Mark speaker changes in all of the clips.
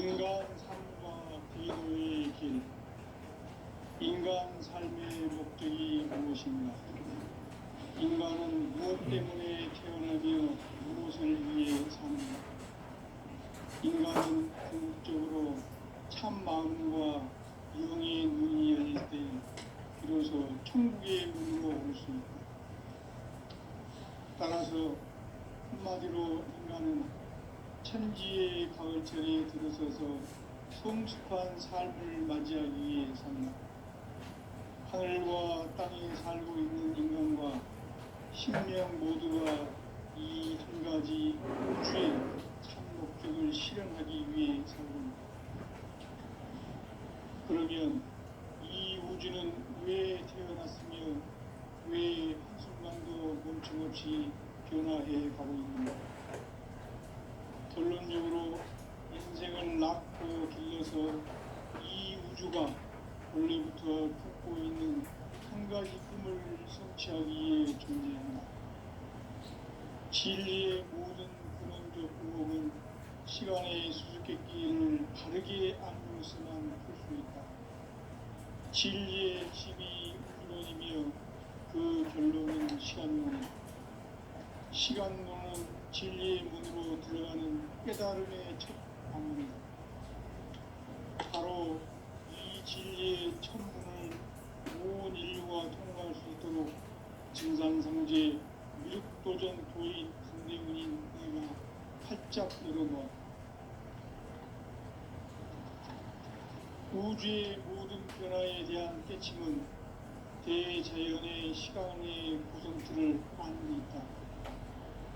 Speaker 1: 인간 삶과 비노의 길. 인간 삶의 목적이 무엇인가? 인간은 무엇 때문에 태어나며 무엇을 위해 사는가? 인간은 궁극적으로 참 마음과 영의 눈이 열릴 때 비로소 천국의 문으로 올 수 있다. 따라서 한마디로 인간은 천지의 가을철에 들어서서 성숙한 삶을 맞이하기 위해 산다. 하늘과 땅에 살고 있는 인간과 sinh명 모두가 이 한 가지 우주의 참 목적을 실현하기 위해 살고 있다. 그러면 이 우주는 왜 태어났으며 왜 한순간도 멈춤없이 변화해 가고 있는가? 결론적으로 인생을 낳고 길러서 이 우주가 원래부터 품고 있는 한 가지 꿈을 성취하기 위해 존재한다. 진리의 모든 근원적 의혹은 시간의 수수께끼를 바르게 알므로서만 풀 수 있다. 진리의 핵심이 우주론이며 그 결론은 시간론이다. 시간론은 진리의 문으로 들어가는 깨달음의 첫 방문이다. 바로 이 진리의 첫 문을 온 인류가 통과할 수 있도록 증산상제 미륵도전 도인 강대문인 내가 활짝 열어놓았다. 우주의 모든 변화에 대한 깨침은 대자연의 시간의 구성틀을 안고 있다.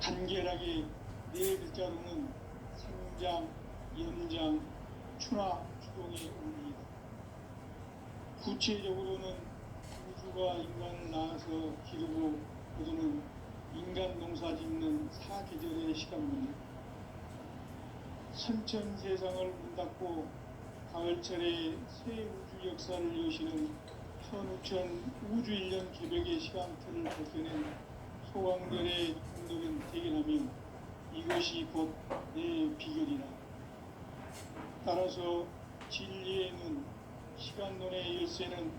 Speaker 1: 간결하게 네 글자로는 생장, 연장, 추나 추동의 의미이다. 구체적으로는 우주가 인간을 낳아서 기르고 거두는 인간 농사 짓는 사계절의 시간문이다. 선천 세상을 문 닫고 가을철에 새 우주 역사를 여시는 천우천 우주 1년 개벽의 시간틀을 벗겨낸 소강들의 공덕은 대견하며 이것이 곧 내 비결이라. 따라서 진리의 눈, 시간론의 열쇠는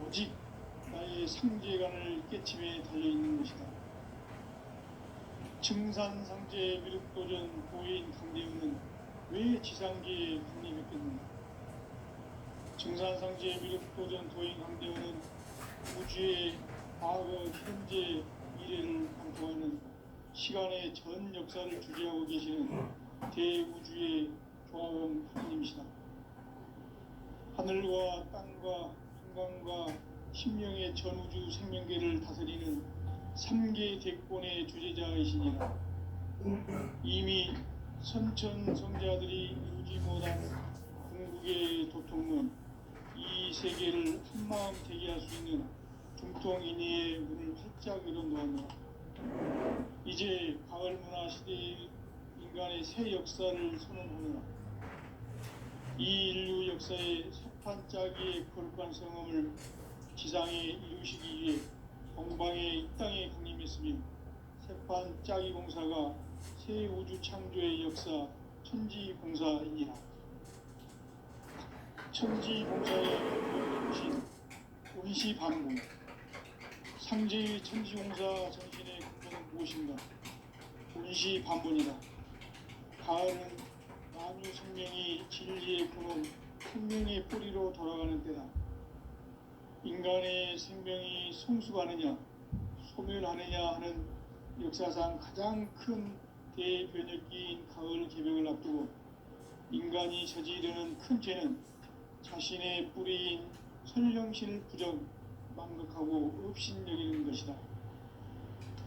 Speaker 1: 오직 나의 상제관을 깨침에 달려있는 것이다. 증산상제 미륵도전 도인 강대우는 왜 지상계에 확립했겠는가? 증산상제 미륵도전 도인 강대우는 우주의 과거, 현재, 미래를 관통하는 시간의 전 역사를 주재하고 계시는 대우주의 조화원 하느님이시다. 하늘과 땅과 인간과 sinh 명의 전우주 생명계를 다스리는 3개 대권의 주재자이시니라. 이미 선천성자들이 이루지 못한 궁극의 도통론, 이 세계를 한마음 되게 할 수 있는 중통인의의 문을 활짝 열어놓았노라. 이제 가을문화 시대의 인간의 새 역사를 선언하노라. 이 인류 역사의 새판 짜기의 거룩한 성험을 지상에 이루시기 위해 동방에 이 땅에 강림했으며 새판 짜기 공사가 새 우주 창조의 역사 천지공사이니라. 천지공사의 근본이신 운시반본, 상제의 천지공사 정신의 근본은 무엇인가? 운시반본이다. 가을은 만유 생명이 진리의 근원, 생명의 뿌리로 돌아가는 때다. 인간의 생명이 성숙하느냐, 소멸하느냐 하는 역사상 가장 큰 대변혁기인 가을 개벽을 앞두고 인간이 저지르는 큰 죄는 자신의 뿌리인 선령신을 부정, 망극하고 업신여기는 것이다.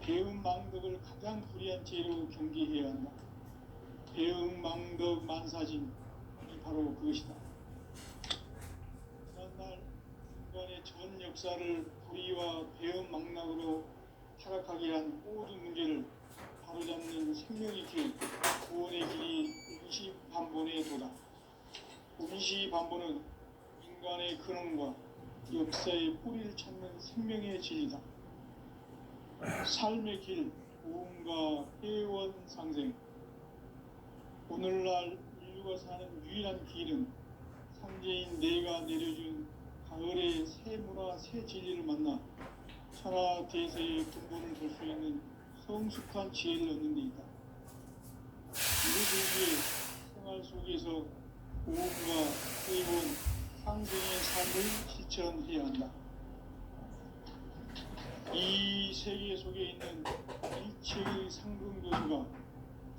Speaker 1: 배은망덕을 가장 불의한 죄로 경계해야 한다. 배은망덕 만사진이 바로 그것이다. 지난날 인간의 전 역사를 불의와 배은망락으로 타락하게 한 모든 문제를 바로잡는 생명의 길, 구원의 길이 운시반본의 도다. 운시반본은 인간의 근원과 역사의 뿌리를 찾는 생명의 진리다. 삶의 길, 고음과 회원상생. 오늘날 우주가 사는 유일한 길은 상제인 내가 내려준 가을의 새 문화 새 진리를 만나 천하 대세의 근본을 볼 수 있는 성숙한 지혜를 얻는 데 있다. 우리들의 생활 속에서 고음과 회원 상생의 삶을 실천해야 한다. 이 세계 속에 있는 일체의 상승도수가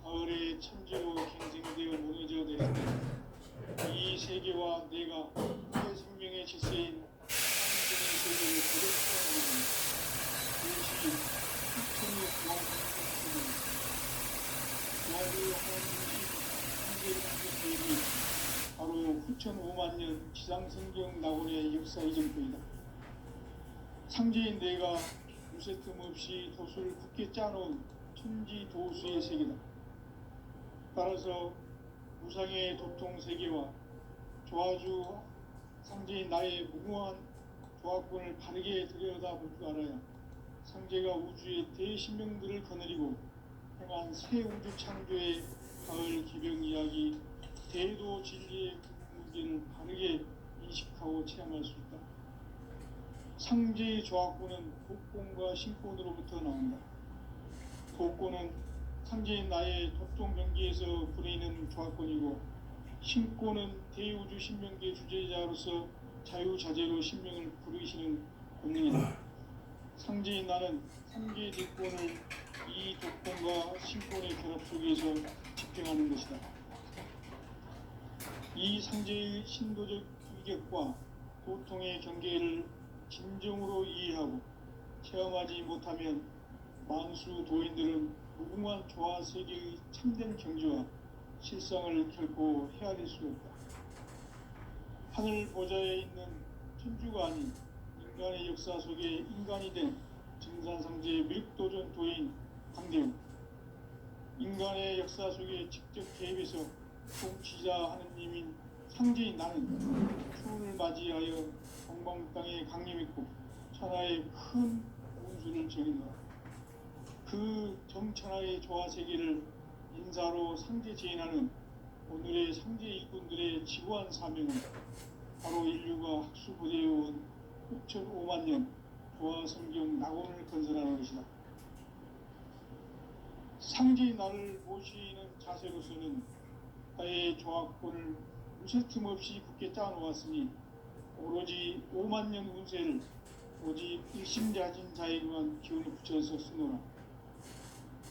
Speaker 1: 가을의 천지로 갱생되어 무너져 내린다. 이 세계와 내가 새 생명의 질서인 상승의 세계를 고백하는 그것이 부처의 구원의 여기 하나님이 상제의 바로 후천 5만 년 지상성경 낙원의 역사 이전부이다. 상제인 내가 무쇠 틈 없이 도수를 굳게 짜놓은 천지 도수의 세계다. 따라서 무상의 도통 세계와 조화주 상제인 나의 무궁한 조합권을 바르게 들여다볼 줄 알아야 상제가 우주의 대신명들을 거느리고 행한 새 우주 창조의 가을 기병 이야기 대도 진리의 무게를 바르게 인식하고 체험할 수 있다. 상제의 조합권은 복권과 신권으로부터 나온다. 복권은 상제인 나의 도통 경계에서 부리는 조합권이고, 신권은 대우주 신명계 주제자로서 자유자재로 신명을 부르시는 권능이다. 상제인 나는 상계 대권을 이 독권과 신권의 결합 속에서 집행하는 것이다. 이 상제의 신도적 위격과 고통의 경계를 진정으로 이해하고 체험하지 못하면 만수 도인들은 무궁한 조화 세계의 참된 경지와 실상을 결코 헤아릴 수 없다. 하늘 보좌에 있는 천주가 아닌 인간의 역사 속에 인간이 된 증산상제의 밀도전 도인 강대우, 인간의 역사 속에 직접 개입해서 통치자 하느님인 상제인 나는 추운을 맞이하여 동방 땅에 강림했고 천하의 큰 운수를 정했노라. 그 정천하의 조화 세계를 인사로 상제 제인하는 오늘의 상제 일꾼들의 지구한 사명은 바로 인류가 학수고대해온 6,5만 년 조화 성경 낙원을 건설하는 것이다. 상제의 나를 모시는 자세로서는 나의 조합권을 무쇠 틈 없이 굳게 짜놓았으니 오로지 5만 년 운세를 오직 일심자진 자에게만 기운을 붙여서 쓰노라.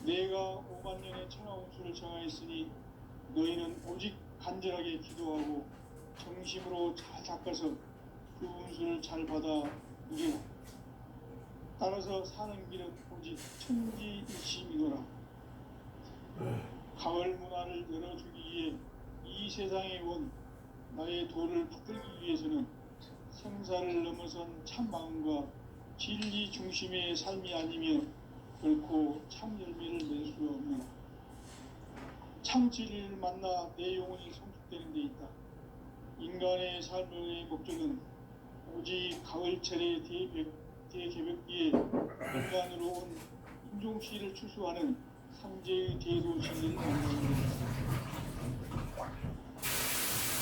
Speaker 1: 내가 5만 년의 천하 운수를 정하였으니 너희는 오직 간절하게 기도하고 정심으로 잘 닦아서 그 운수를 잘 받아 누리라. 따라서 사는 길은 오직 천지일심이노라. 가을 문화를 열어주기 위해 이 세상에 온 나의 도를 붙들기 위해서는 생사를 넘어선 참 마음과 진리 중심의 삶이 아니면 결코 참 열매를 낼 수 없노라. 참 진리를 만나 내 영혼이 성숙되는 데 있다. 인간의 삶의 목적은 오직 가을철의 대개벽기에 인간으로 온 인종시를 추수하는 상제의 대도 진리를 만나는 것이다.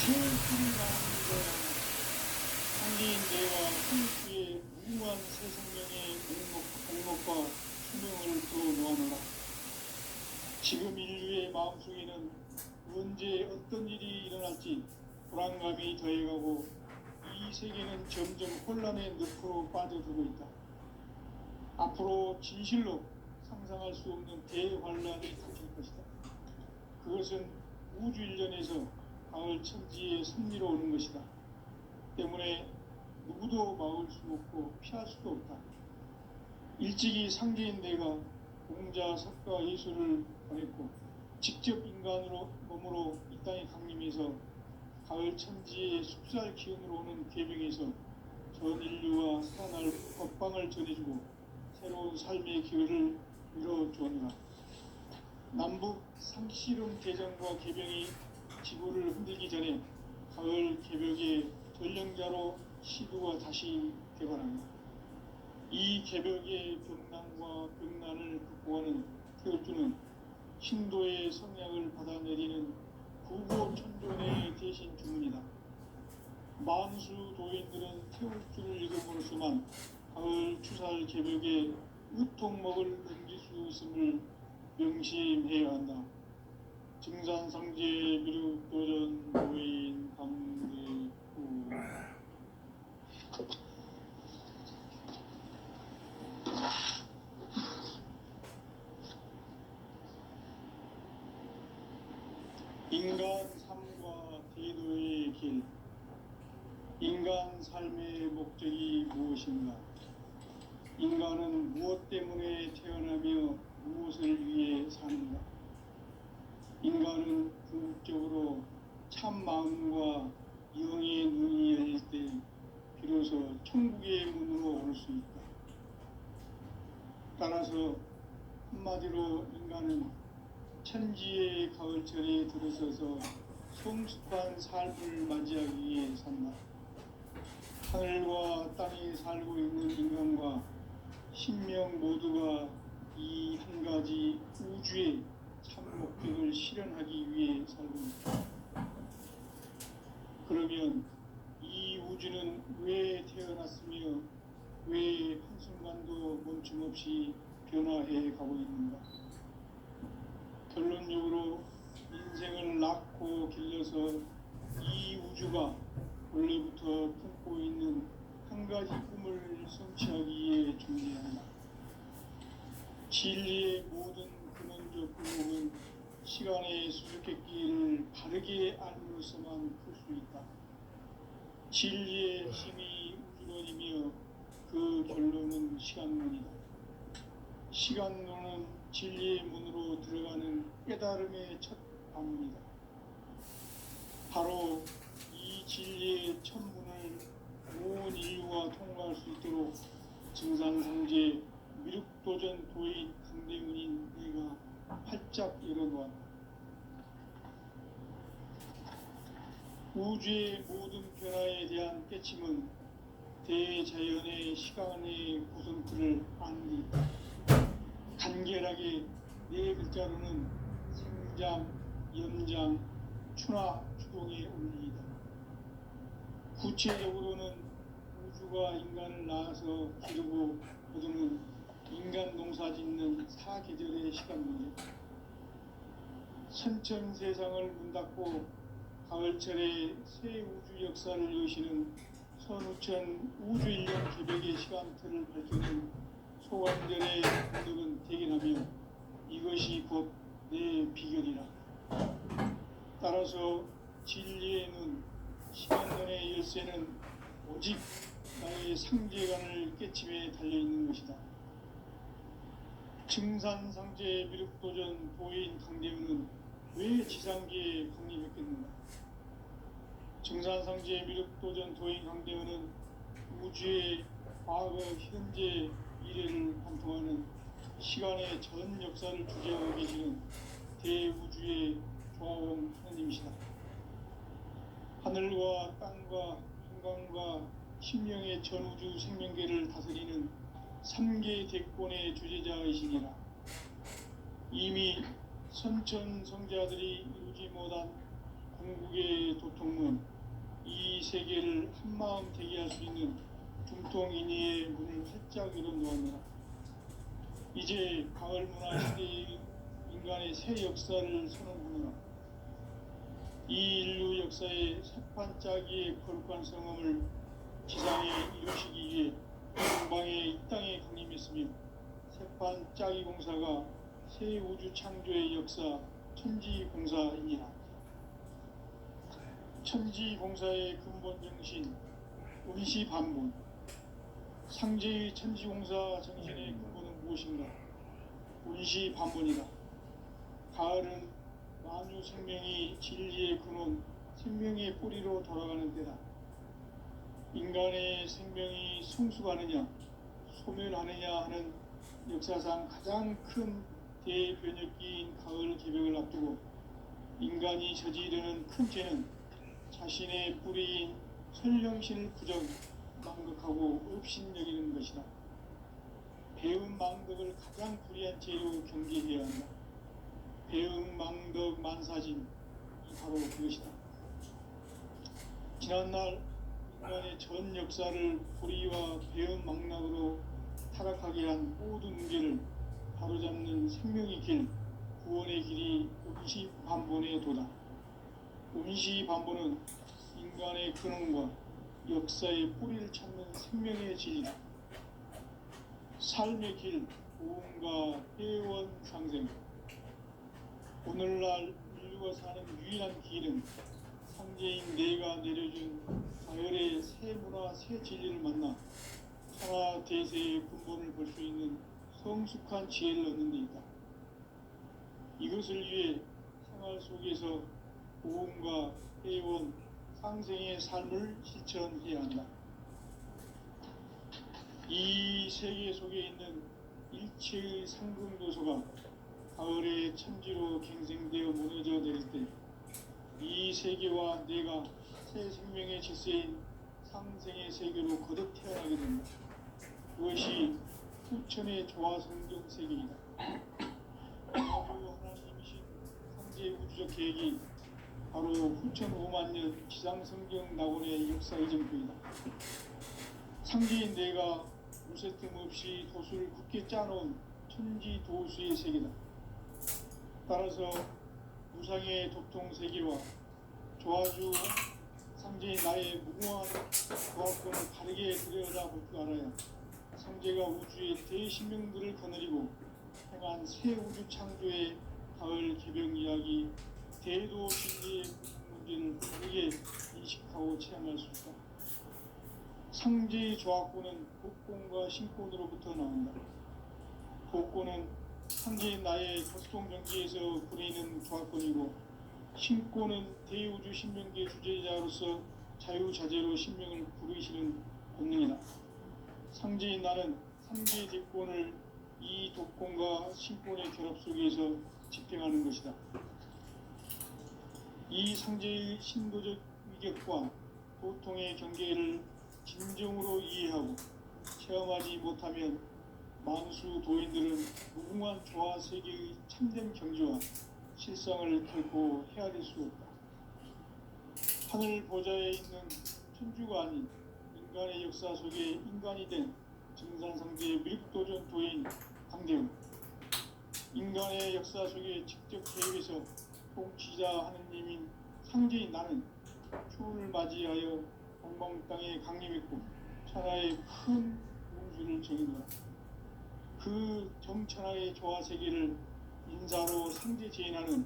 Speaker 1: 제일뿐이 나오는 것 상제인 내가 후일주의 무궁한 새 생명의 목록과 수명을 더 놓아놓으라. 지금 인류의 마음속에는 언제 어떤 일이 일어날지 불안감이 더해가고 이 세계는 점점 혼란의 늪으로 빠져들고 있다. 앞으로 진실로 상상할 수 없는 대환란이 닥칠 것이다. 그것은 우주 일련에서 가을 천지의 섭리로 오는 것이다. 때문에 누구도 막을 수 없고 피할 수도 없다. 일찍이 상제인 내가 공자, 석가, 예수를 보냈고 직접 인간으로 몸으로 이 땅에 강림해서 가을 천지의 숲살 기운으로 오는 계명에서 전 인류와 살아날 법방을 전해주고 새로운 삶의 기회를 이뤄주었노라. 남북 상씨름 대전과 개병이 지구를 흔들기 전에 가을 개벽의 전령자로 시두가 다시 개발합니다. 이 개벽의 병난과 병난을 극복하는 태울주는 신도의 성량을 받아내리는 구보천존의 대신 주문이다. 만수 도인들은 태울 줄을 읽음으로써만 가을 추살 개벽에 으통먹을 넘길 수 있음을 명심해야 한다. 증산상제 미륵도전 도인 강대구. 인간 삶과 대도의 길. 인간 삶의 목적이 무엇인가? 인간은 무엇 때문에 태어나며 무엇을 위해 사는가? 인간은 궁극적으로 참 마음과 영의 눈이 열릴 때 비로소 천국의 문으로 올 수 있다. 따라서 한마디로 인간은 천지의 가을철에 들어서서 성숙한 삶을 맞이하기 위해 산다. 하늘과 땅에 살고 있는 인간과 신명 모두가 이 한 가지 우주의 참 목적을 실현하기 위해 살고 있다. 그러면 이 우주는 왜 태어났으며 왜 한순간도 멈춤없이 변화해 가고 있는가? 결론적으로 인생을 낳고 길러서 이 우주가 원래부터 품고 있는 한 가지 꿈을 성취하기 위해 존재한다. 진리의 모든 근원적 의목은 시간의 수수께끼를 바르게 알므로서만 풀 수 있다. 진리의 힘이 우주론이며 그 결론은 시간론이다. 시간론은 진리의 문으로 들어가는 깨달음의 첫 방문이다. 바로 이 진리의 첫 문을 온 인류가 통과할 수 있도록 증산상제 미륵도전 도인 강대훈인 내가 활짝 열어놓았다. 우주의 모든 변화에 대한 깨침은 대자연의 시간의 구성틀을 아는 데 있다. 간결하게 네 글자로는 생장, 연장, 추나 추동의 원리이다. 구체적으로는 우주가 인간을 낳아서 기르고 거두는 인간 농사 짓는 사계절의 시간 문제. 선천 세상을 문 닫고 가을철에 새 우주 역사를 여시는 선우천 우주인력 개벽의 시간틀을 밝히는 소관절의 공덕은 대견하며 이것이 곧 내 비결이라. 따라서 진리의 눈, 시간론의 열쇠는 오직 나의 상제관을 깨침에 달려있는 것이다. 증산상제 미륵도전 도인 강대훈은 왜 지상계에 강림했겠는가? 증산상제 미륵도전 도인 강대훈은 우주의 과거, 현재, 미래를 관통하는 시간의 전 역사를 주재하고 계시는 대우주의 조화원 하나님이시다. 하늘과 땅과 인간과 신명의 전우주 생명계를 다스리는 3개 대권의 주재자이시니라. 이미 선천성자들이 이루지 못한 궁극의 도통문, 이 세계를 한마음 되게 할 수 있는 중통인의의 문을 활짝 열어놓았노라. 이제 가을 문화 시대의 인간의 새 역사를 선언하노라. 이 인류 역사의 새판짜기의 거룩한 성험을 지상에 이루시기 위해 동방의 이 땅에 강림했으며 새판짜기 공사가 새 우주 창조의 역사 천지공사이니라. 천지공사의 근본 정신 운시반본. 상제의 천지공사 정신의 근본은 무엇인가? 운시반본이다. 가을은 만유 생명이 진리의 근원, 생명의 뿌리로 돌아가는 때다. 인간의 생명이 성숙하느냐, 소멸하느냐 하는 역사상 가장 큰 대변혁기인 가을 개벽을 앞두고 인간이 저지르는 큰 죄는 자신의 뿌리인 설령신을 부정, 망극하고 업신여기는 것이다. 배움 망덕을 가장 불의한 죄로 경계해야 한다. 배움 망덕 만사진, 바로 그것이다. 지난날 인간의 전 역사를 고리와 배은망락으로 타락하게 한 모든 문제를 바로잡는 생명의 길, 구원의 길이 음시반본의 도다. 음시반본은 인간의 근원과 역사의 뿌리를 찾는 생명의 진리다. 삶의 길, 보험과 회원 상생. 오늘날 인류가 사는 유일한 길은 상제인 내가 내려준 가열의 새 문화, 새 진리를 만나 하나 대세의 근본을 볼 수 있는 성숙한 지혜를 얻는 데 있다. 이것을 위해 생활 속에서 보험과 회원, 상생의 삶을 실천해야 한다. 이 세계 속에 있는 일체의 상금도서가 가을의 천지로 갱생되어 무너져 내릴 때 이 세계와 내가 새 생명의 질서인 상생의 세계로 거듭 태어나게 된다. 그것이 후천의 조화성경 세계이다. 하나님이신 상제 우주적 계획이 바로 후천 5만 년 지상성경 낙원의 역사 이정표이다. 상제인 내가 무쇠 틈 없이 도수를 굳게 짜놓은 천지 도수의 세계다. 따라서 무상의 도통 세계와 조화주 상제인 나의 무궁한 조합권을 바르게 들여다볼 줄 알아야 상제가 우주의 대신명들을 거느리고 행한 새 우주 창조의 가을 개병 이야기, 대도 진리의 문제를 바르게 인식하고 체험할 수 있다. 상제의 조합권은 복권과 신권으로부터 나온다. 복권은 상제인 나의 도수통 경지에서 부리는 조합권이고, 신권은 대우주 신명계 주제자로서 자유자재로 신명을 부르시는 본능이다. 상제인 나는 상제의 대권을 이 독권과 신권의 결합 속에서 집행하는 것이다. 이 상제의 신도적 위격과 도통의 경계를 진정으로 이해하고 체험하지 못하면 만수 도인들은 무궁한 조화 세계의 참된 경지와 실상을 결코 헤아릴 수 없다. 하늘 보좌에 있는 천주가 아닌 인간의 역사 속에 인간이 된 증산상제의 밀도전 도인 강대웅, 인간의 역사 속에 직접 개입해서 통치자 하느님인 상제인 나는 추운을 맞이하여 동방 땅에 강림했고 천하의 큰 운수를 정의노라. 그 정천하의 조화 세계를 인사로 상제 제인하는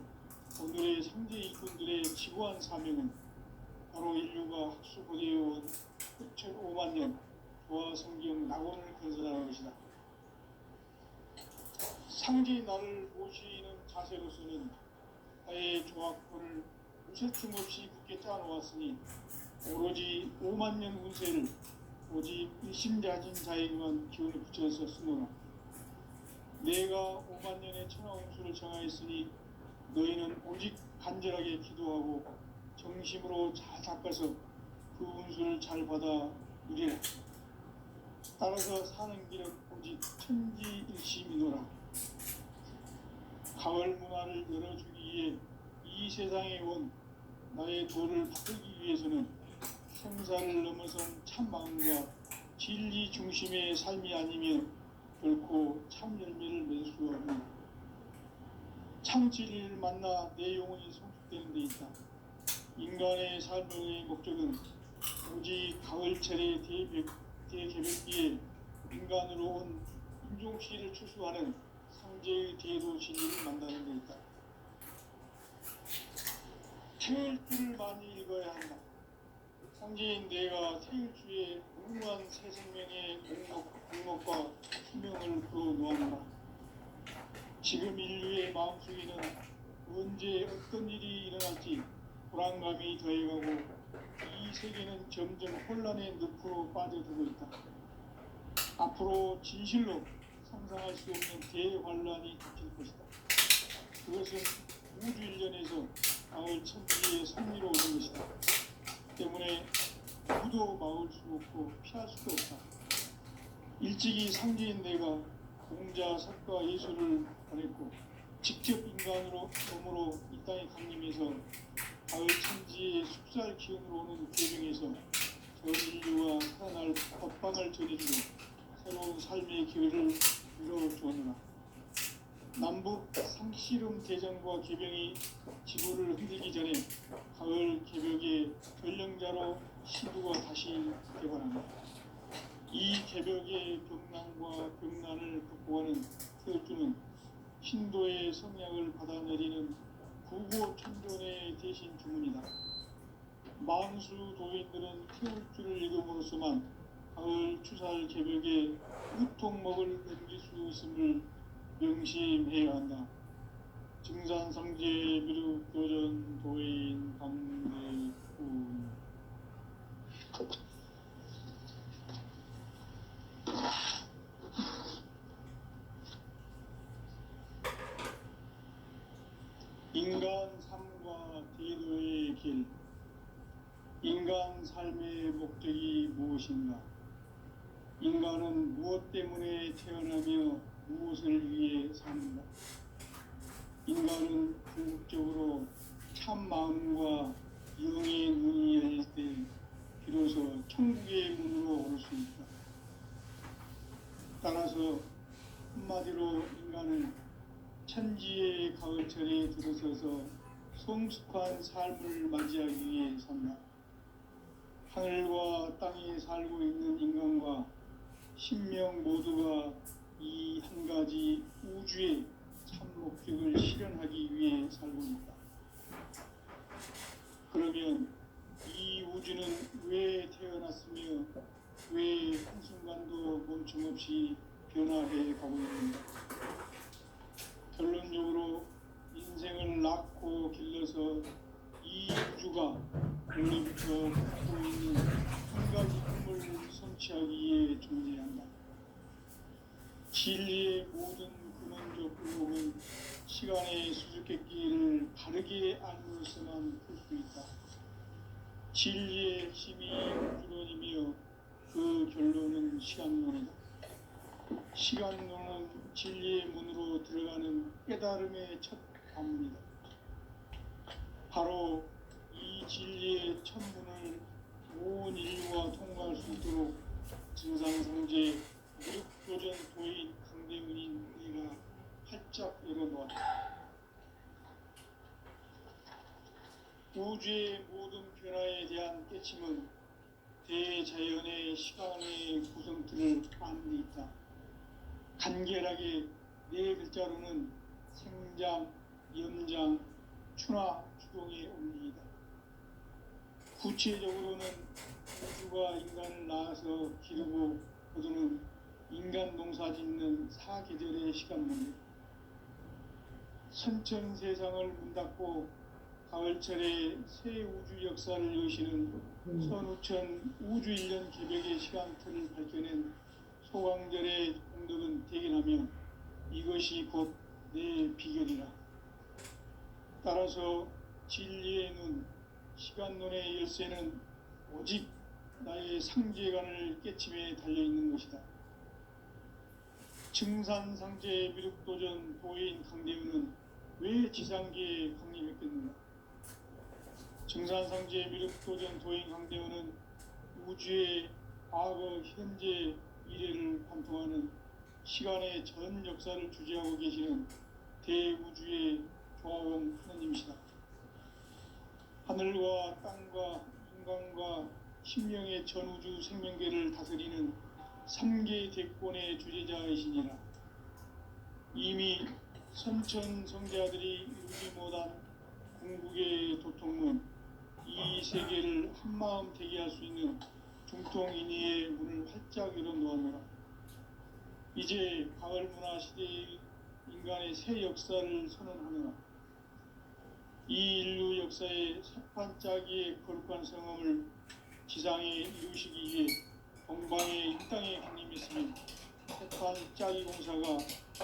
Speaker 1: 오늘의 상제 일꾼들의 지구한 사명은 바로 인류가 학수고대해온 9,5만 년 조화 성경 낙원을 건설하는 것이다. 상제의 나를 모시는 자세로서는 나의 조합권을 무쇠틈 없이 굳게 짜놓았으니 오로지 5만 년 운세를 오직 일심자진 자에게만 기운을 붙여서 쓰노라. 내가 5만 년의 천하 운수를 정하였으니 너희는 오직 간절하게 기도하고 정심으로 잘 닦아서 그 운수를 잘 받아 누리라. 따라서 사는 길은 오직 천지일심이노라. 가을 문화를 열어주기 위해 이 세상에 온 나의 도를 받들기 위해서는 생사를 넘어선 참마음과 진리 중심의 삶이 아니면 결코 참 열매를 맺을 수 없는 참 진리를 만나 내 영혼이 성숙되는 데 있다. 인간의 삶의 목적은 오직 가을철의 대개벽기에 인간으로 온 인종씨를 추수하는 상제의 대도 진리를 만나는 데 있다. 태일주를 많이 읽어야 한다. 상제인 내가 태일주의 무궁한 새 생명의 공목과 수명을 불어놓았노라. 지금 인류의 마음속에는 언제 어떤 일이 일어날지 불안감이 더해가고 이 세계는 점점 혼란의 늪으로 빠져들고 있다. 앞으로 진실로 상상할 수 없는 대환란이 닥칠 것이다. 그것은 우주 일련에서 가을 천지의 섭리로 오는 것이다. 때문에 누구도 막을 수 없고 피할 수도 없다. 일찍이 상제인 내가 공자, 석가, 예수를 보냈고 직접 인간으로 몸으로 이 땅에 강림해서 가을 천지의 숲살 기운으로 오는 계명에서 전 인류와 살아날 법방을 전해주고 새로운 삶의 기회를 이뤄주었노라. 남북 상씨름 대전과 개병이 지구를 흔들기 전에 가을 개벽의 전령자로 신부가 다시 개관합니다. 이 개벽의 병난과 병난을 극복하는 태울주는 신도의 성약을 받아내리는 구고천존의 대신 주문이다. 만수 도인들은 태울주를 읽음으로써만 가을 추살 개벽에 유통목을 넘길 수 있음을 명심해야 한다. 증산상제 미륵교전 도인 강대군. 인간 삶과 대도의 길. 인간 삶의 목적이 무엇인가? 인간은 무엇 때문에 태어나며 무엇을 위해 사는가? 인간은 궁극적으로 참 마음과 영의 문이 열릴 때 비로소 천국의 문으로 오를 수 있다. 따라서 한마디로 인간은 천지의 가을철에 들어서서 성숙한 삶을 맞이하기 위해 산다. 하늘과 땅에 살고 있는 인간과 신명 모두가 이 한 가지 우주의 참 목적을 실현하기 위해 살고 있다. 그러면 이 우주는 왜 태어났으며 왜 한순간도 멈춤없이 변화해 가고 있는가? 결론적으로 인생을 낳고 길러서 이 우주가 원래부터 갖고 있는 한 가지 꿈을 성취하기 위해 존재한다. 진리의 모든 근원적 의혹은 시간의 수수께끼를 바르게 알므로서만 풀 수 있다. 진리의 핵심이 우주론이며 그 결론은 시간론이다. 시간론은 진리의 문으로 들어가는 깨달음의 첫 관문이다. 바로 이 진리의 첫 문을 온 인류가 통과할 수 있도록 증상성제 무력도전 도인 강대문인 우리가 활짝 열어놓았다. 우주의 모든 변화에 대한 깨침은 대자연의 시간의 구성틀을 아는 데 있다. 간결하게 네 글자로는 생장, 염장, 추나, 추동의 원리이다. 구체적으로는 우주가 인간을 낳아서 기르고 거두는 인간 농사 짓는 사계절의 시간문이다. 선천 세상을 문 닫고 가을철에 새 우주 역사를 여시는 선우천 우주 1년 개벽의 시간틀을 밝혀낸 소강절의 공덕은 대견하며 이것이 곧 내 비결이라. 따라서 진리의 눈, 시간론의 열쇠는 오직 나의 상제관을 깨침에 달려있는 것이다. 증산상제 미륵도전 도인 강대우는 왜 지상계에 강림했겠는가? 증산상제 미륵도전 도인 강대우는 우주의 과거, 현재, 미래를 관통하는 시간의 전 역사를 주재하고 계시는 대우주의 조화원 하나님이시다. 하늘과 땅과 인간과 신명의 전우주 생명계를 다스리는 3계 대권의 주재자이시니라. 이미 선천 성자들이 이루지 못한 궁극의 도통문, 이 세계를 한마음 되게 할 수 있는 중통인의의 문을 활짝 열어놓았노라. 이제 가을 문화 시대의 인간의 새 역사를 선언하노라. 이 인류 역사의 새판짜기의 거룩한 성함을 지상에 이루시기 위해 동방의 이 땅에 강림했으니 새판짜기 공사가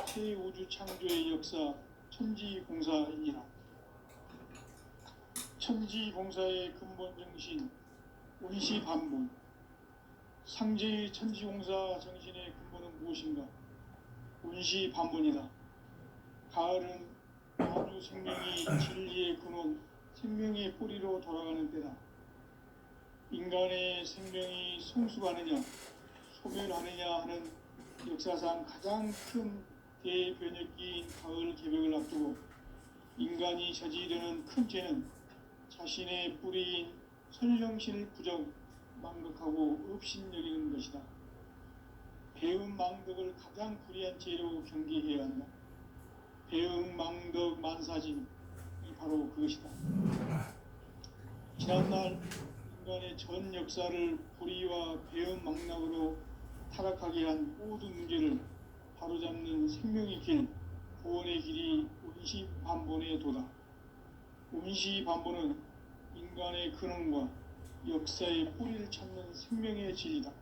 Speaker 1: 새 우주 창조의 역사 천지공사이니라. 천지공사의 근본 정신 운시반본. 상제의 천지공사 정신의 근본은 무엇인가? 운시반본이다. 가을은 아주 생명이 진리의 근원 생명의 뿌리로 돌아가는 때다. 인간의 생명이 성숙하느냐 소멸하느냐 하는 역사상 가장 큰 대변혁기인 가을 개벽을 앞두고 인간이 저지르는 큰 죄는 자신의 뿌리인 선령신을 부정 망각하고 업신여기는 것이다. 배음 망덕을 가장 불의한 죄로 경계해야 한다. 배음 망덕 만사진이 바로 그것이다. 지난날 인간의 전 역사를 불의와 배음 망락으로 타락하게 한 모든 문제를 바로잡는 생명의 길, 구원의 길이 운시반본의 도다. 운시반본은 인간의 근원과 역사의 뿌리를 찾는 생명의 진리다.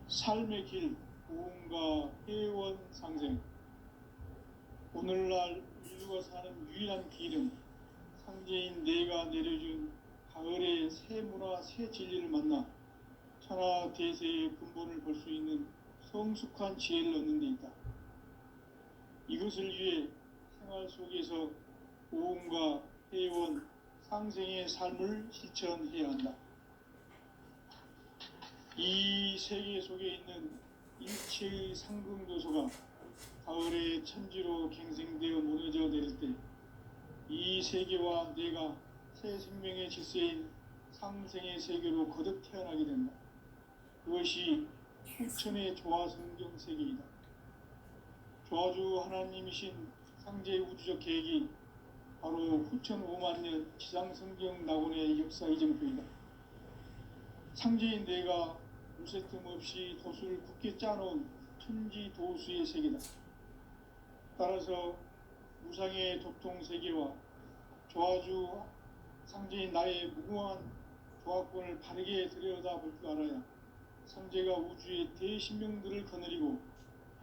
Speaker 1: 삶의 길, 구원과 회원 상생. 오늘날 인류가 사는 유일한 길은 상제인 내가 내려준 가을의 새 문화, 새 진리를 만나 천하 대세의 근본을 볼 수 있는 성숙한 지혜를 얻는 데 있다. 이것을 위해 생활 속에서 고음과 회원, 상생의 삶을 실천해야 한다. 이 세계 속에 있는 일체의 상승요소가 가을의 천지로 갱생되어 무너져 내릴 때 이 세계와 내가 새 생명의 질서인 상생의 세계로 거듭 태어나게 된다. 그것이 후천의 조화성경 세계이다. 조화주 하나님이신 상제 우주적 계획이 바로 후천 5만년 지상성경 낙원의 역사 이정표이다. 상제인 내가 무쇠 틈 없이 도수를 굳게 짜놓은 천지 도수의 세계다. 따라서 무상의 도통 세계와 조화주 상제인 나의 무궁한 조화권을 바르게 들여다볼 줄 알아야 상제가 우주의 대신명들을 거느리고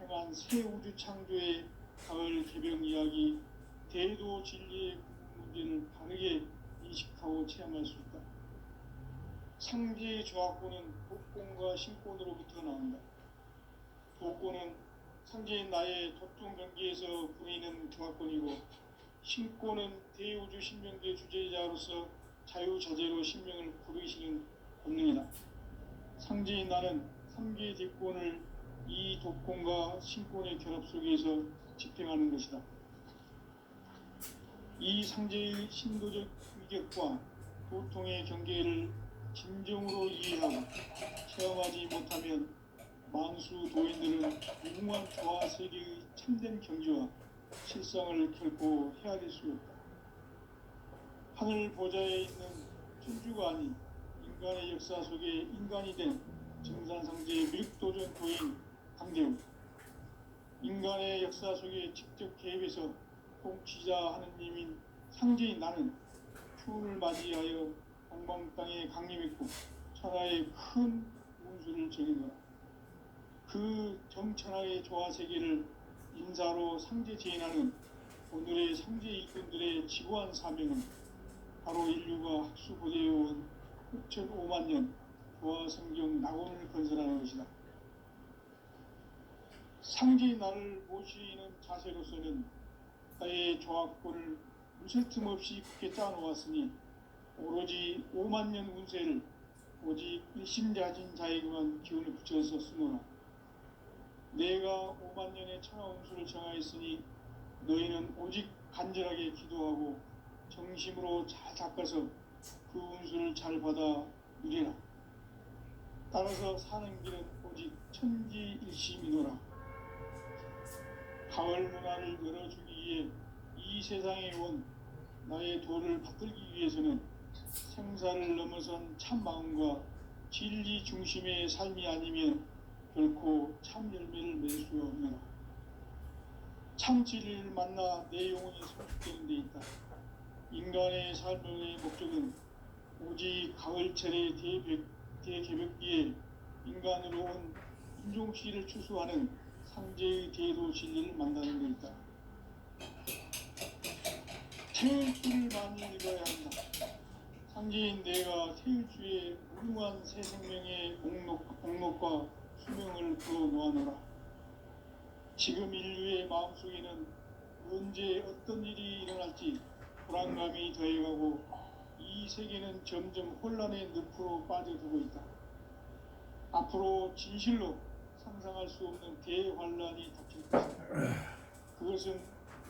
Speaker 1: 행한 새 우주 창조의 가을 개벽 이야기, 대도 진리의 문제를 바르게 인식하고 체험할 수 있다. 상제의 조화권은 복권과 신권으로부터 나온다. 복권은 상제인 나의 도통 경계에서 보이는 조화권이고, 신권은 대우주 신명계 주제자로서 자유자재로 신명을 부르시는 본능이다. 상제인 나는 3개의 뒷권을 이 도권과 신권의 결합 속에서 집행하는 것이다. 이 상제의 신도적 위격과 도통의 경계를 진정으로 이해하고 체험하지 못하면 만수 도인들은 무궁한 조화 세계의 참된 경지와 실상을 결코 헤아릴 수 없다. 하늘 보좌에 있는 천주가 아닌 인간의 역사 속에 인간이 된 정산상제의 밀도전 도인 강대우, 인간의 역사 속에 직접 개입해서 통치자 하느님인 상제인 나는 추운을 맞이하여 동방 땅에 강림했고 천하의 큰 운수를 적인 거라. 그 정천하의 조화 세계를 인사로 상제 제인하는 오늘의 상제 일꾼들의 지구한 사명은 바로 인류가 학수고대해온 6,500년 조화 성경 낙원을 건설하는 것이다. 상제의 나를 모시는 자세로서는 나의 조화권을 무쇠 틈 없이 굳게 짜놓았으니 오로지 5만년 운세를 오직 일심자진 자에게만 기운을 붙여서 쓰노라. 내가 5만년의 천하 운수를 정하였으니 너희는 오직 간절하게 기도하고 정심으로 잘 닦아서 그 운수를 잘 받아 누리라. 따라서 사는 길은 오직 천지일심이노라. 가을 문화를 열어주기 위해 이 세상에 온 나의 도를 받들기 위해서는 생사를 넘어선 참 마음과 진리 중심의 삶이 아니면 결코 참 열매를 맺을 수 없느라. 참 진리를 만나 내 영혼이 성숙되는 데 있다. 인간의 삶의 목적은 오직 가을철의 대개벽기에 인간으로 온 인종씨를 추수하는 상제의 대도 진리를 만나는 데 있다. 태일주를 많이 읽어야 한다. 상제인 내가 태일주의 무궁한 새 생명의 목록과 수명을 그어 놓아노라. 지금 인류의 마음속에는 언제 어떤 일이 일어날지 불안감이 더해가고 이 세계는 점점 혼란의 늪으로 빠져들고 있다. 앞으로 진실로 상상할 수 없는 대환란이 닥칠 것이다. 그것은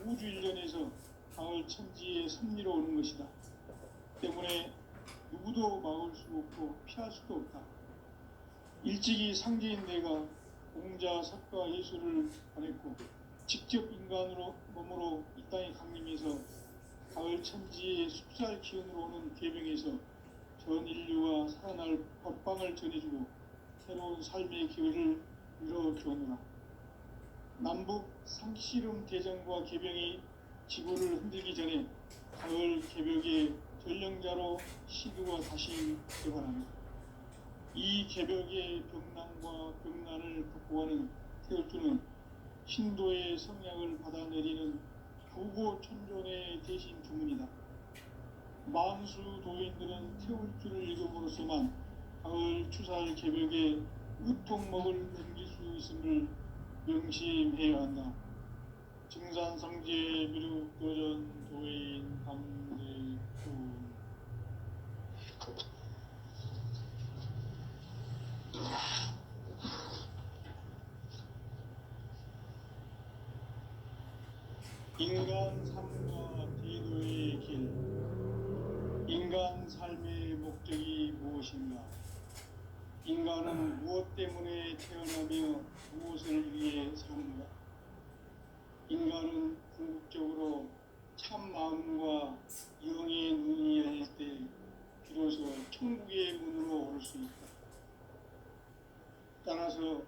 Speaker 1: 우주 일련에서 가을 천지의 섭리로 오는 것이다. 때문에 누구도 막을 수 없고 피할 수도 없다. 일찍이 상제인 내가 공자, 석가, 예수를 보냈고 직접 인간으로 몸으로 이 땅에 강림해서 가을 천지의 숲살 기운으로 오는 계병에서 전 인류가 살아날 법방을 전해주고 새로운 삶의 기회를 이뤄주었노라. 남북 상씨름 대전과 계병이 지구를 흔들기 전에 가을 개벽의 전령자로 시드가 다시 개발합니다. 이 개벽의 병난과 병난을 극복하는 태울주는 신도의 성약을 받아내리는 부고천존의 대신 주문이다. 만수 도인들은 태울주를 읽음으로써만 가을 추살 개벽의 의통목을 넘길 수 있음을 명심해야 한다. 증산상제 미륵도전 도인 감대군. 인간 삶과 대도의 길. 인간 삶의 목적이 무엇인가? 인간은 무엇 때문에 태어나며 무엇을 위해 사는가? 인간은 궁극적으로 참 마음과 영의 눈이 열릴 때 비로소 천국의 문으로 오를 수 있다. 따라서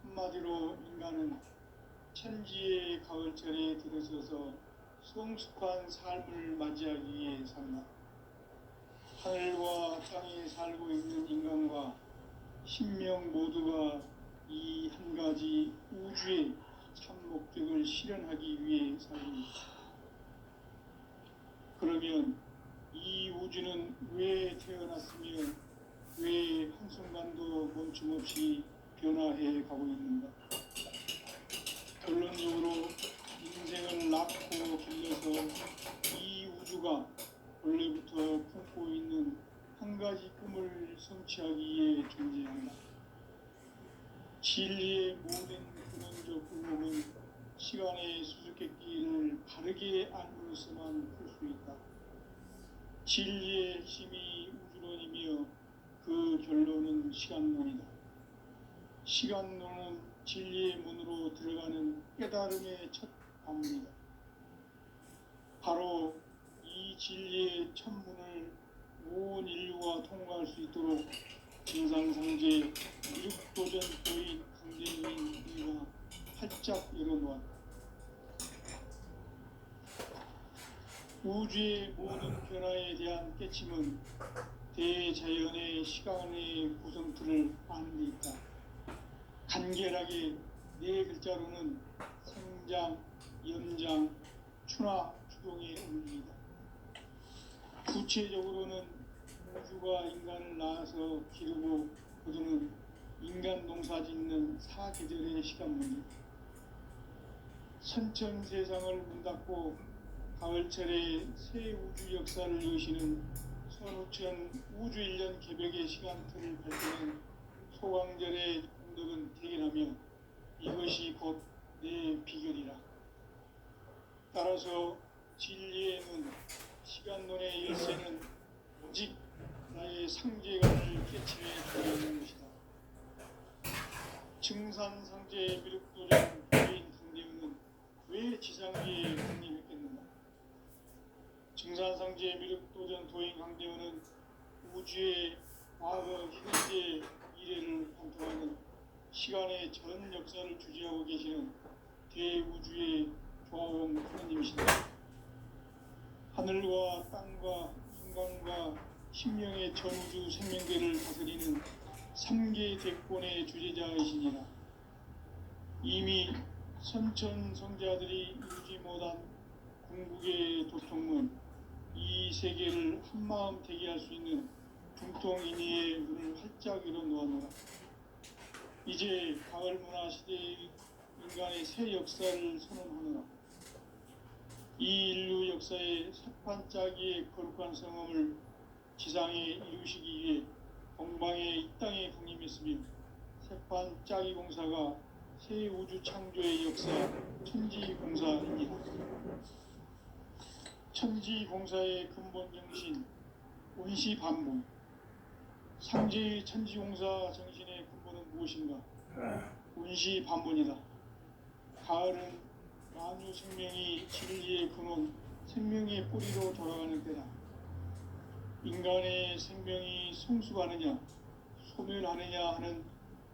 Speaker 1: 한마디로 인간은 천지의 가을철에 들어서서 성숙한 삶을 맞이하기 위해 산다. 하늘과 땅에 살고 있는 인간과 신명 모두가 이 한 가지 우주의 참 목적을 실현하기 위해 살립니다. 그러면 이 우주는 왜 태어났으며 왜 한순간도 멈춤없이 변화해 가고 있는가? 결론적으로 인생을 낳고 길러서 이 우주가 원래부터 품고 있는 한 가지 꿈을 성취하기 위해 존재한다. 진리의 모든 근원적 궁극은 시간의 수수께끼를 바르게 알므로서만 풀 수 있다. 진리의 핵심이 우주론이며 그 결론은 시간론이다. 시간론은 진리의 문으로 들어가는 깨달음의 첫 관문이다. 바로 이 진리의 첫 문을 온 인류가 통과할 수 있도록 증산상제 미륵도전 도인 강대인 우리가 활짝 열어놓았다. 우주의 모든 변화에 대한 깨침은 대자연의 시간의 구성틀을 아는 데 있다. 간결하게 네 글자로는 생장, 연장, 추나 추동의 의미이다. 구체적으로는 우주가 인간을 낳아서 기르고 거두는 인간 농사 짓는 사계절의 시간문이다. 선천 세상을 문 닫고 가을철에 새 우주 역사를 여시는 선우천 우주 1년 개벽의 시간틀을 밝히는 소강절의 공덕은 대견하며 이것이 곧 내 비결이라. 따라서 진리의 문, 시간론의 열쇠는 오직 나의 상제관을 깨침해 주는 것이다. 증산상제 미륵도전 도인 강대은은 왜 지상위에 강림했겠는가? 증산상제 미륵도전 도인 강대은은 우주의 과거, 현재, 미래를 관통하는 시간의 전 역사를 주재하고 계시는 대우주의 조화원 하느님이시다. 하늘과 땅과 인간과 심령의 전우주 생명계를 다스리는 3계 대권의 주재자이시니라. 이미 선천 성자들이 이루지 못한 궁극의 도통문, 이 세계를 한마음 되게 할 수 있는 중통인의의 문을 활짝 열어놓았노라. 이제 가을 문화 시대의 인간의 새 역사를 선언하노라. 이 인류 역사의 새판짜기의 거룩한 성함을 지상에 이루시기 위해 동방의 이 땅에 강림했으며 새판짜기 공사가 새 우주 창조의 역사 천지공사입니다. 천지공사의 근본 정신 원시반복. 상제의 천지공사 정신의 근본은 무엇인가? 원시반복이다. 가을은 만유 생명이 진리의 근원, 생명의 뿌리로 돌아가는 때다. 인간의 생명이 성숙하느냐, 소멸하느냐 하는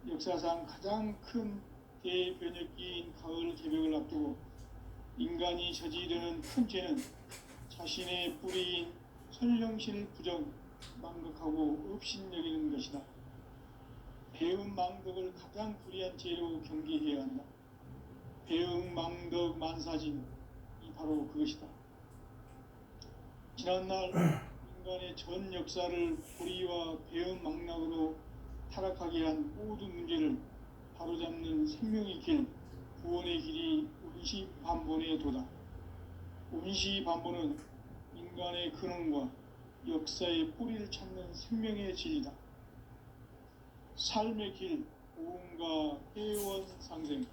Speaker 1: 역사상 가장 큰 대변혁기인 가을 개벽을 앞두고 인간이 저지르는 큰 죄는 자신의 뿌리인 선령신을 부정, 망극하고 업신여기는 것이다. 배음 망덕을 가장 불의한 죄로 경계해야 한다. 배음 망덕 만사진, 이 바로 그것이다. 지난날 인간의 전 역사를 불의와 배음 망락으로 타락하게 한 모든 문제를 바로잡는 생명의 길, 구원의 길이 원시반본의 도다. 원시반본은 인간의 근원과 역사의 뿌리를 찾는 생명의 진리다. 삶의 길, 보험과 회원 상생.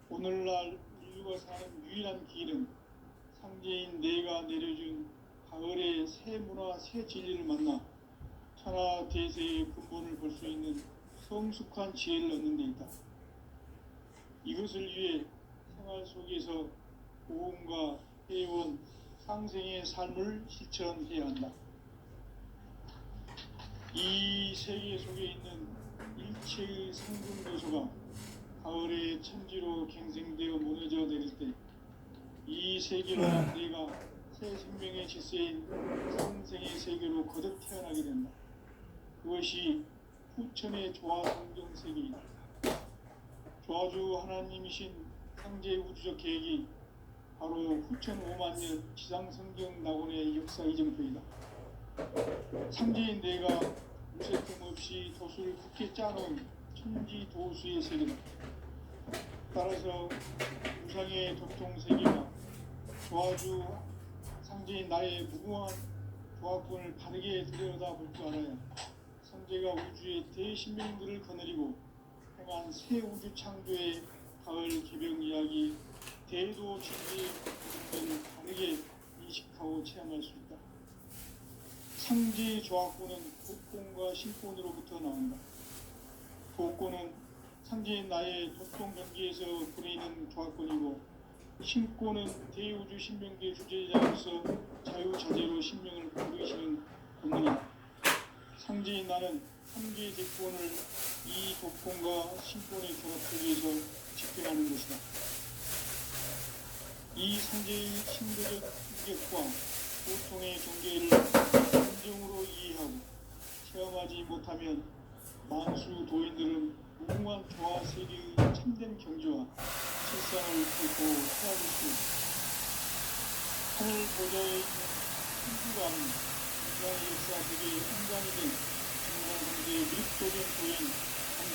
Speaker 1: 오늘날 인류가 사는 유일한 길은 상제인 내가 내려준 가을의 새 문화, 새 진리를 만나 천하 대세의 근본을 볼 수 있는 성숙한 지혜를 얻는 데 있다. 이것을 위해 생활 속에서 보험과 회원, 상생의 삶을 실천해야 한다. 이 세계 속에 있는 일체의 성분 요소가 가을의 천지로 갱생되어 무너져 내릴 때 이 세계로 내가 새 생명의 질서인 상생의 세계로 거듭 태어나게 된다. 그것이 후천의 조화성경 세계이다. 조화주 하나님이신 상제 우주적 계획이 바로 후천 5만 년 지상성경 낙원의 역사 이정표이다. 상제인 내가 무색함 없이 도수를 굳게 짜놓은 천지 도수의 세계다. 따라서 우상의 도통 세계가 조화주 상제인 나의 무궁한 조화권을 바르게 들여다볼 줄 알아야 상제가 우주의 대신명들을 거느리고 행한 새 우주 창조의 가을 개벽 이야기 대도 진리의 부분을 바르게 인식하고 체험할 수 있다. 상제의 조화권은 도권과 신권으로부터 나온다. 도권은 상제인 나의 도통 경계에서 부리는 조화권이고 신권은 대우주 신명계 주제자로서 자유자재로 신명을 부르시는 권능이다. 상제인 나는 상제의 대권을 이 도권과 신권의 결합 속에서 집행하는 것이다. 이 상제의 신도적 인격과 보통의 경계를 진정으로 이해하고 체험하지 못하면 만수 도인들은 무궁한 조화 세계의 참된 경지와 실상을 결코 헤아릴 수 없다. 하늘 보좌에 있는 천주가 아닌 인간의 역사 속에 인간이 된 인간 상대의 밀도적 도인 상대,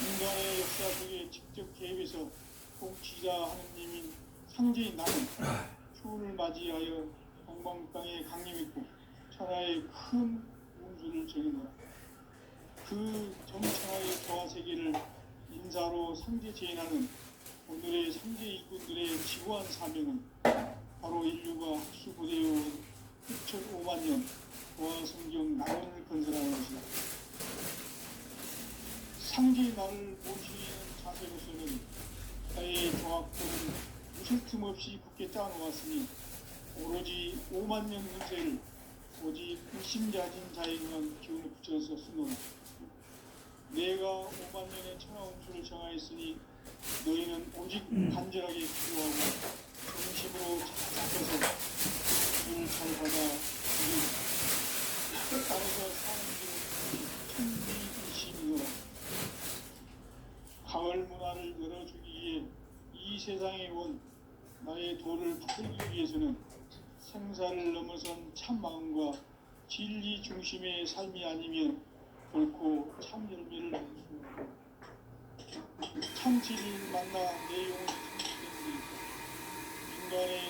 Speaker 1: 인간의 역사 속에 직접 개입해서 통치자 하느님인 상제인 나는 추운을 맞이하여 동방 땅에 강림했고 천하의 큰 운수를 정해놓아 그 정천하의 조화 세계를 인사로 상제 제인하는 오늘의 상제 일꾼들의 지구한 사명은 바로 인류가 학수고대해온 6,5만 년 조화 성경 낙원을 건설하는 것이다. 상제의 나를 모시는 자세로서는 나의 조화권을 무술 틈 없이 굳게 짜놓았으니 오로지 5만 년 운세를 오직 불심자진 자에게만 기운을 붙여서 쓰노라. 내가 5만 년의 천하 운수를 정하였으니 너희는 오직 간절하게 기도하고 정심으로 찾아서 기운을 잘 받아 따라서 사는 길은 천지일심이노라. 가을 문화를 열어주기 위해 이 세상에 온 나의 도를 붙들기 위해서는 생사를 넘어선 참 마음과 진리 중심의 삶이 아니면 결코 참 열매를 낼 수 없다. 참 진리를 만나 내 영혼이 성취된 일, 인간의